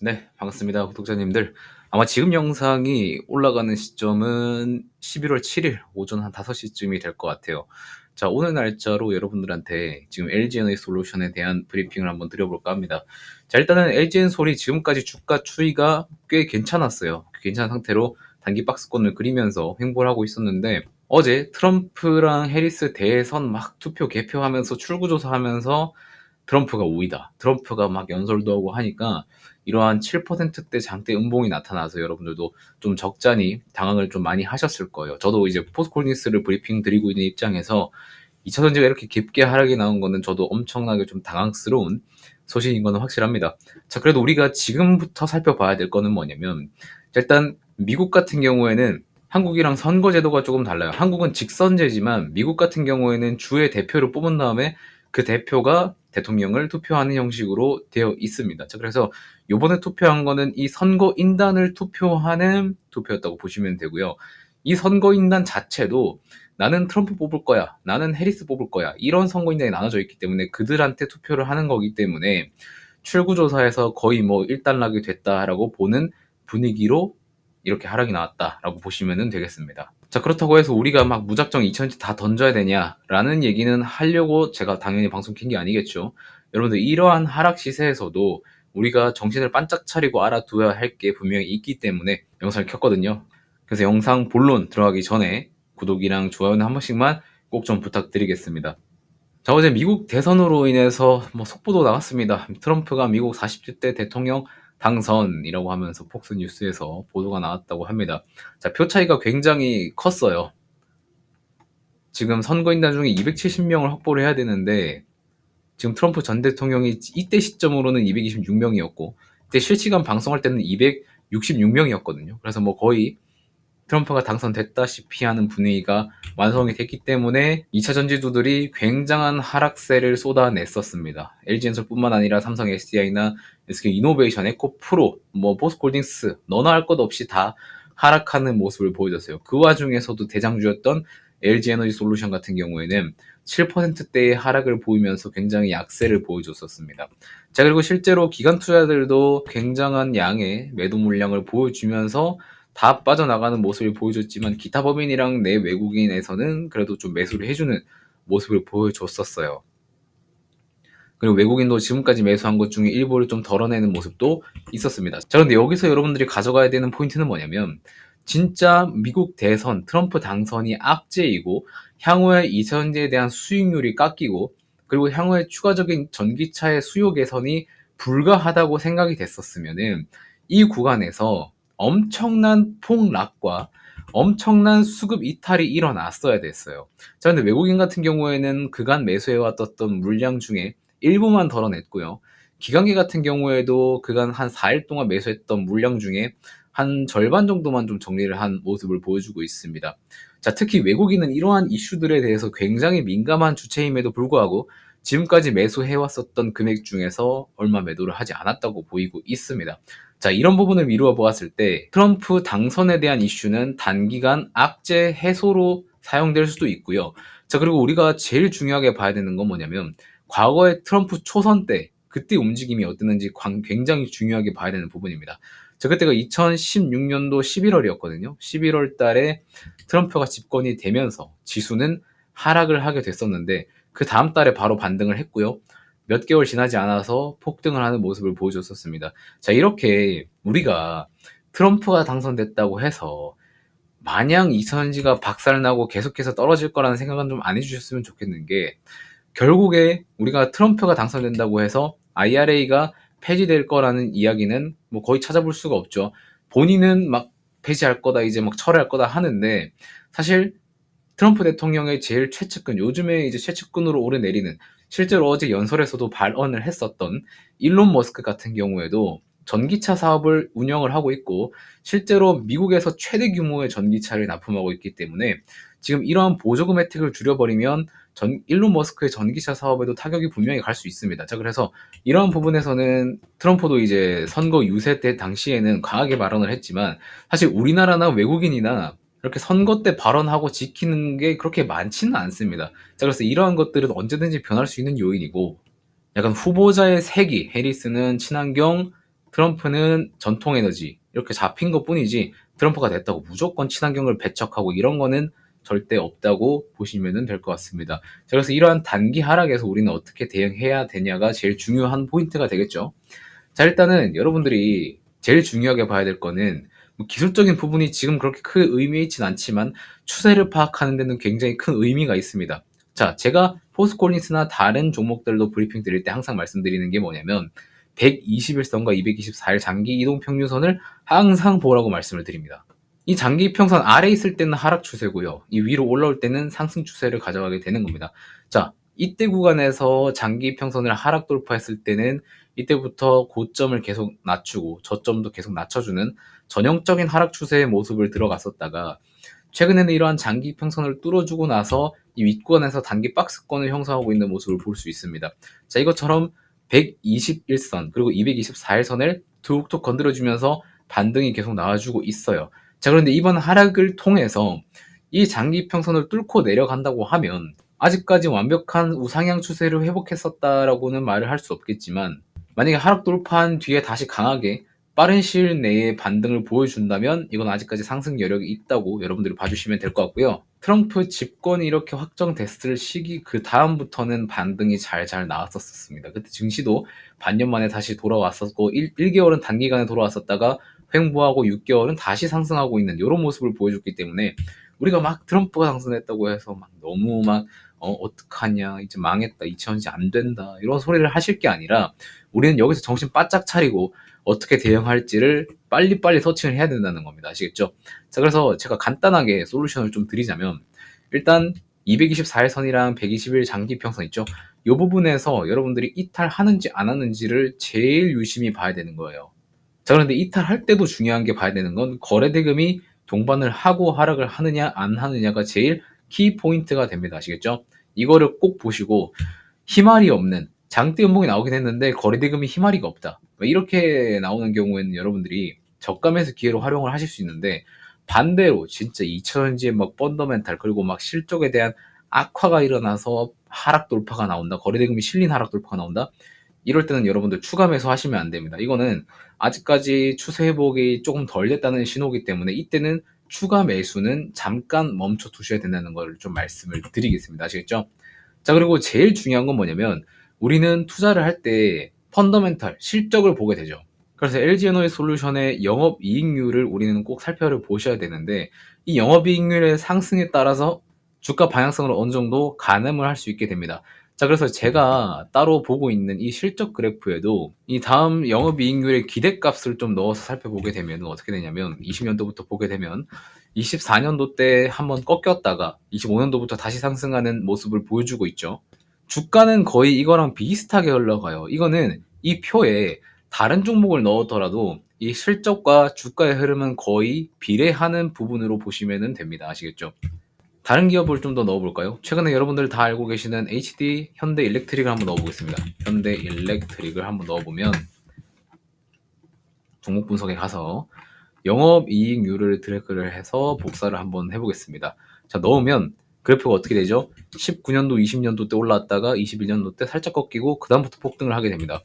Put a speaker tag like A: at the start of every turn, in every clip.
A: 네, 반갑습니다. 구독자님들. 아마 지금 영상이 올라가는 시점은 11월 7일 오전 한 5시쯤이 될 것 같아요. 자, 오늘 날짜로 여러분들한테 지금 LG에너지솔루션에 대한 브리핑을 한번 드려볼까 합니다. 자, 일단은 LG엔솔이 지금까지 주가 추이가 꽤 괜찮았어요. 괜찮은 상태로 단기 박스권을 그리면서 횡보를 하고 있었는데, 어제 트럼프랑 해리스 대선 막 투표 개표하면서 출구조사하면서 트럼프가 우위다, 트럼프가 막 연설도 하고 하니까 이러한 7%대 장대 음봉이 나타나서 여러분들도 좀 적잖이 당황을 좀 많이 하셨을 거예요. 저도 이제 포스콜니스를 브리핑 드리고 있는 입장에서 2차전지가 이렇게 깊게 하락이 나온 거는 저도 엄청나게 좀 당황스러운 소식인 거는 확실합니다. 자, 그래도 우리가 지금부터 살펴봐야 될 거는 뭐냐면, 일단 미국 같은 경우에는 한국이랑 선거제도가 조금 달라요. 한국은 직선제지만 미국 같은 경우에는 주의 대표를 뽑은 다음에 그 대표가 대통령을 투표하는 형식으로 되어 있습니다. 자, 그래서 요번에 투표한 거는 이 선거인단을 투표하는 투표였다고 보시면 되고요. 이 선거인단 자체도 나는 트럼프 뽑을 거야, 나는 해리스 뽑을 거야, 이런 선거인단이 나눠져 있기 때문에 그들한테 투표를 하는 거기 때문에 출구조사에서 거의 뭐 일단락이 됐다라고 보는 분위기로 이렇게 하락이 나왔다라고 보시면 되겠습니다. 자, 그렇다고 해서 우리가 막 무작정 2천지 다 던져야 되냐라는 얘기는 하려고 제가 당연히 방송 킨 게 아니겠죠. 여러분들, 이러한 하락 시세에서도 우리가 정신을 반짝 차리고 알아두어야 할 게 분명히 있기 때문에 영상을 켰거든요. 그래서 영상 본론 들어가기 전에 구독이랑 좋아요는 한 번씩만 꼭 좀 부탁드리겠습니다. 자, 어제 미국 대선으로 인해서 뭐 속보도 나왔습니다. 트럼프가 미국 40대 대통령 당선이라고 하면서 폭스뉴스에서 보도가 나왔다고 합니다. 자, 표 차이가 굉장히 컸어요. 지금 선거인단 중에 270명을 확보를 해야 되는데 지금 트럼프 전 대통령이 이때 시점으로는 226명이었고 그때 실시간 방송할 때는 266명이었거든요. 그래서 뭐 거의 트럼프가 당선됐다시피 하는 분위기가 완성이 됐기 때문에 2차 전지주들이 굉장한 하락세를 쏟아냈었습니다. LG엔솔뿐만 아니라 삼성 SDI나 SK이노베이션, 에코프로, 뭐 포스콜딩스 너나 할 것 없이 다 하락하는 모습을 보여줬어요. 그 와중에서도 대장주였던 LG에너지솔루션 같은 경우에는 7%대의 하락을 보이면서 굉장히 약세를 보여줬었습니다. 자, 그리고 실제로 기관 투자들도 굉장한 양의 매도 물량을 보여주면서 다 빠져나가는 모습을 보여줬지만 기타 법인이랑 내 외국인에서는 그래도 좀 매수를 해주는 모습을 보여줬었어요. 그리고 외국인도 지금까지 매수한 것 중에 일부를 좀 덜어내는 모습도 있었습니다. 자, 그런데 여기서 여러분들이 가져가야 되는 포인트는 뭐냐면, 진짜 미국 대선 트럼프 당선이 악재이고 향후에 이전지에 대한 수익률이 깎이고 그리고 향후에 추가적인 전기차의 수요 개선이 불가하다고 생각이 됐었으면은 이 구간에서 엄청난 폭락과 엄청난 수급 이탈이 일어났어야 됐어요. 자, 근데 외국인 같은 경우에는 그간 매수해왔던 물량 중에 일부만 덜어냈고요. 기관계 같은 경우에도 그간 한 4일 동안 매수했던 물량 중에 한 절반 정도만 좀 정리를 한 모습을 보여주고 있습니다. 자, 특히 외국인은 이러한 이슈들에 대해서 굉장히 민감한 주체임에도 불구하고 지금까지 매수해왔었던 금액 중에서 얼마 매도를 하지 않았다고 보이고 있습니다. 자, 이런 부분을 미루어 보았을 때 트럼프 당선에 대한 이슈는 단기간 악재 해소로 사용될 수도 있고요. 자, 그리고 우리가 제일 중요하게 봐야 되는 건 뭐냐면, 과거의 트럼프 초선 때 그때 움직임이 어땠는지 굉장히 중요하게 봐야 되는 부분입니다. 자, 그때가 2016년도 11월이었거든요. 11월 달에 트럼프가 집권이 되면서 지수는 하락을 하게 됐었는데 그 다음 달에 바로 반등을 했고요. 몇 개월 지나지 않아서 폭등을 하는 모습을 보여줬었습니다. 자, 이렇게 우리가 트럼프가 당선됐다고 해서 마냥 이선지가 박살나고 계속해서 떨어질 거라는 생각은 좀 안 해주셨으면 좋겠는 게, 결국에 우리가 트럼프가 당선된다고 해서 IRA가 폐지될 거라는 이야기는 뭐 거의 찾아볼 수가 없죠. 본인은 막 폐지할 거다, 이제 막 철회할 거다 하는데, 사실 트럼프 대통령의 제일 최측근, 요즘에 이제 최측근으로 오르내리는, 실제로 어제 연설에서도 발언을 했었던 일론 머스크 같은 경우에도 전기차 사업을 운영을 하고 있고 실제로 미국에서 최대 규모의 전기차를 납품하고 있기 때문에 지금 이러한 보조금 혜택을 줄여버리면 일론 머스크의 전기차 사업에도 타격이 분명히 갈 수 있습니다. 자, 그래서 이러한 부분에서는 트럼프도 이제 선거 유세 때 당시에는 강하게 발언을 했지만 사실 우리나라나 외국인이나 이렇게 선거 때 발언하고 지키는 게 그렇게 많지는 않습니다. 자, 그래서 이러한 것들은 언제든지 변할 수 있는 요인이고, 약간 후보자의 색이, 해리스는 친환경, 트럼프는 전통 에너지 이렇게 잡힌 것뿐이지 트럼프가 됐다고 무조건 친환경을 배척하고 이런 거는 절대 없다고 보시면 될 것 같습니다. 자, 그래서 이러한 단기 하락에서 우리는 어떻게 대응해야 되냐가 제일 중요한 포인트가 되겠죠. 자, 일단은 여러분들이 제일 중요하게 봐야 될 거는 뭐 기술적인 부분이 지금 그렇게 큰 의미 있진 않지만 추세를 파악하는 데는 굉장히 큰 의미가 있습니다. 자, 제가 포스콜린스나 다른 종목들도 브리핑 드릴 때 항상 말씀드리는 게 뭐냐면 121선과 224일 장기 이동 평균선을 항상 보라고 말씀을 드립니다. 이 장기 평선 아래 있을 때는 하락 추세고요. 이 위로 올라올 때는 상승 추세를 가져가게 되는 겁니다. 자, 이때 구간에서 장기 평선을 하락 돌파했을 때는 이때부터 고점을 계속 낮추고 저점도 계속 낮춰주는 전형적인 하락 추세의 모습을 들어갔었다가 최근에는 이러한 장기 평선을 뚫어주고 나서 이 윗권에서 단기 박스권을 형성하고 있는 모습을 볼 수 있습니다. 자, 이것처럼 121선 그리고 224일선을 툭툭 건드려주면서 반등이 계속 나와주고 있어요. 자, 그런데 이번 하락을 통해서 이 장기 평선을 뚫고 내려간다고 하면 아직까지 완벽한 우상향 추세를 회복했었다라고는 말을 할 수 없겠지만 만약에 하락 돌파한 뒤에 다시 강하게 빠른 시일 내에 반등을 보여준다면 이건 아직까지 상승 여력이 있다고 여러분들이 봐주시면 될 것 같고요. 트럼프 집권이 이렇게 확정됐을 시기 그 다음부터는 반등이 잘 나왔었습니다. 그때 증시도 반년 만에 다시 돌아왔었고 1개월은 단기간에 돌아왔었다가 횡보하고 6개월은 다시 상승하고 있는 이런 모습을 보여줬기 때문에 우리가 막 트럼프가 당선했다고 해서 막 너무 막 어떡하냐 이제 망했다 2000년이 안 된다 이런 소리를 하실 게 아니라 우리는 여기서 정신 바짝 차리고 어떻게 대응할지를 빨리빨리 서칭을 해야 된다는 겁니다. 아시겠죠? 자, 그래서 제가 간단하게 솔루션을 좀 드리자면 일단 224일선이랑 120일 장기평선 있죠? 이 부분에서 여러분들이 이탈하는지 안 하는지를 제일 유심히 봐야 되는 거예요. 자, 그런데 이탈할 때도 중요한 게 봐야 되는 건 거래대금이 동반을 하고 하락을 하느냐 안 하느냐가 제일 키포인트가 됩니다. 아시겠죠? 이거를 꼭 보시고 희말이 없는 장대 연봉이 나오긴 했는데 거래대금이 희마리가 없다. 이렇게 나오는 경우에는 여러분들이 저가 매수 기회로 활용을 하실 수 있는데 반대로 진짜 2000년지에 막 펀더멘탈 그리고 막 실적에 대한 악화가 일어나서 하락 돌파가 나온다. 거래대금이 실린 하락 돌파가 나온다. 이럴 때는 여러분들 추가 매수 하시면 안 됩니다. 이거는 아직까지 추세 회복이 조금 덜 됐다는 신호이기 때문에 이때는 추가 매수는 잠깐 멈춰 두셔야 된다는 걸 좀 말씀을 드리겠습니다. 아시겠죠? 자, 그리고 제일 중요한 건 뭐냐면 우리는 투자를 할 때 펀더멘탈, 실적을 보게 되죠. 그래서 LG에너지 솔루션의 영업이익률을 우리는 꼭 살펴보셔야 되는데 이 영업이익률의 상승에 따라서 주가 방향성을 어느 정도 가늠을 할 수 있게 됩니다. 자, 그래서 제가 따로 보고 있는 이 실적 그래프에도 이 다음 영업이익률의 기대값을 좀 넣어서 살펴보게 되면 어떻게 되냐면 20년도부터 보게 되면 24년도 때 한번 꺾였다가 25년도부터 다시 상승하는 모습을 보여주고 있죠. 주가는 거의 이거랑 비슷하게 흘러가요. 이거는 이 표에 다른 종목을 넣었더라도 이 실적과 주가의 흐름은 거의 비례하는 부분으로 보시면 됩니다. 아시겠죠? 다른 기업을 좀 더 넣어볼까요? 최근에 여러분들 다 알고 계시는 HD 현대일렉트릭을 한번 넣어보겠습니다. 현대일렉트릭을 한번 넣어보면 종목 분석에 가서 영업이익률을 트래크를 해서 복사를 한번 해보겠습니다. 자, 넣으면 그래프가 어떻게 되죠? 19년도, 20년도 때 올라왔다가 21년도 때 살짝 꺾이고 그 다음부터 폭등을 하게 됩니다.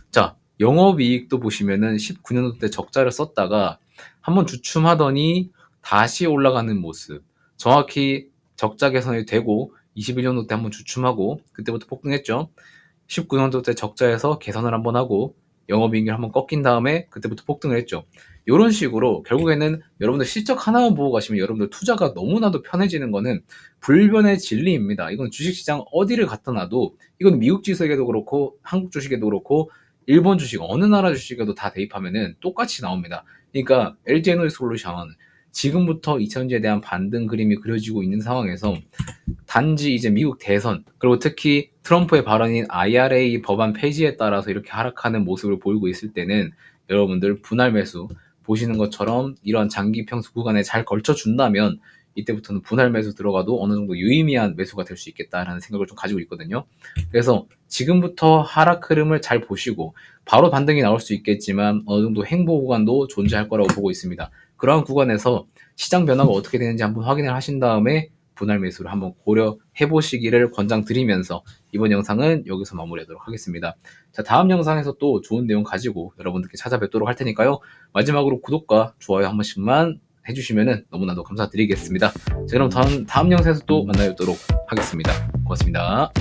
A: 자, 영업이익도 보시면은 19년도 때 적자를 썼다가 한번 주춤하더니 다시 올라가는 모습. 정확히 적자 개선이 되고 21년도 때 한번 주춤하고 그때부터 폭등했죠. 19년도 때 적자에서 개선을 한번 하고 영업이익을 한번 꺾인 다음에 그때부터 폭등을 했죠. 이런 식으로 결국에는 여러분들 실적 하나만 보고 가시면 여러분들 투자가 너무나도 편해지는 거는 불변의 진리입니다. 이건 주식시장 어디를 갖다 놔도 이건 미국 지수에도 그렇고 한국 주식에도 그렇고 일본 주식 어느 나라 주식에도 다 대입하면은 똑같이 나옵니다. 그러니까 LG에너지 솔루션 지금부터 2000년지에 대한 반등 그림이 그려지고 있는 상황에서 단지 이제 미국 대선 그리고 특히 트럼프의 발언인 IRA 법안 폐지에 따라서 이렇게 하락하는 모습을 보이고 있을 때는 여러분들 분할 매수 보시는 것처럼 이런 장기 평수 구간에 잘 걸쳐준다면 이때부터는 분할 매수 들어가도 어느 정도 유의미한 매수가 될 수 있겠다라는 생각을 좀 가지고 있거든요. 그래서 지금부터 하락 흐름을 잘 보시고 바로 반등이 나올 수 있겠지만 어느 정도 횡보 구간도 존재할 거라고 보고 있습니다. 그러한 구간에서 시장 변화가 어떻게 되는지 한번 확인을 하신 다음에 분할 매수를 한번 고려해 보시기를 권장드리면서 이번 영상은 여기서 마무리하도록 하겠습니다. 자, 다음 영상에서 또 좋은 내용 가지고 여러분들께 찾아뵙도록 할 테니까요. 마지막으로 구독과 좋아요 한 번씩만 해주시면 너무나도 감사드리겠습니다. 자, 그럼 다음 영상에서 또 만나뵙도록 하겠습니다. 고맙습니다.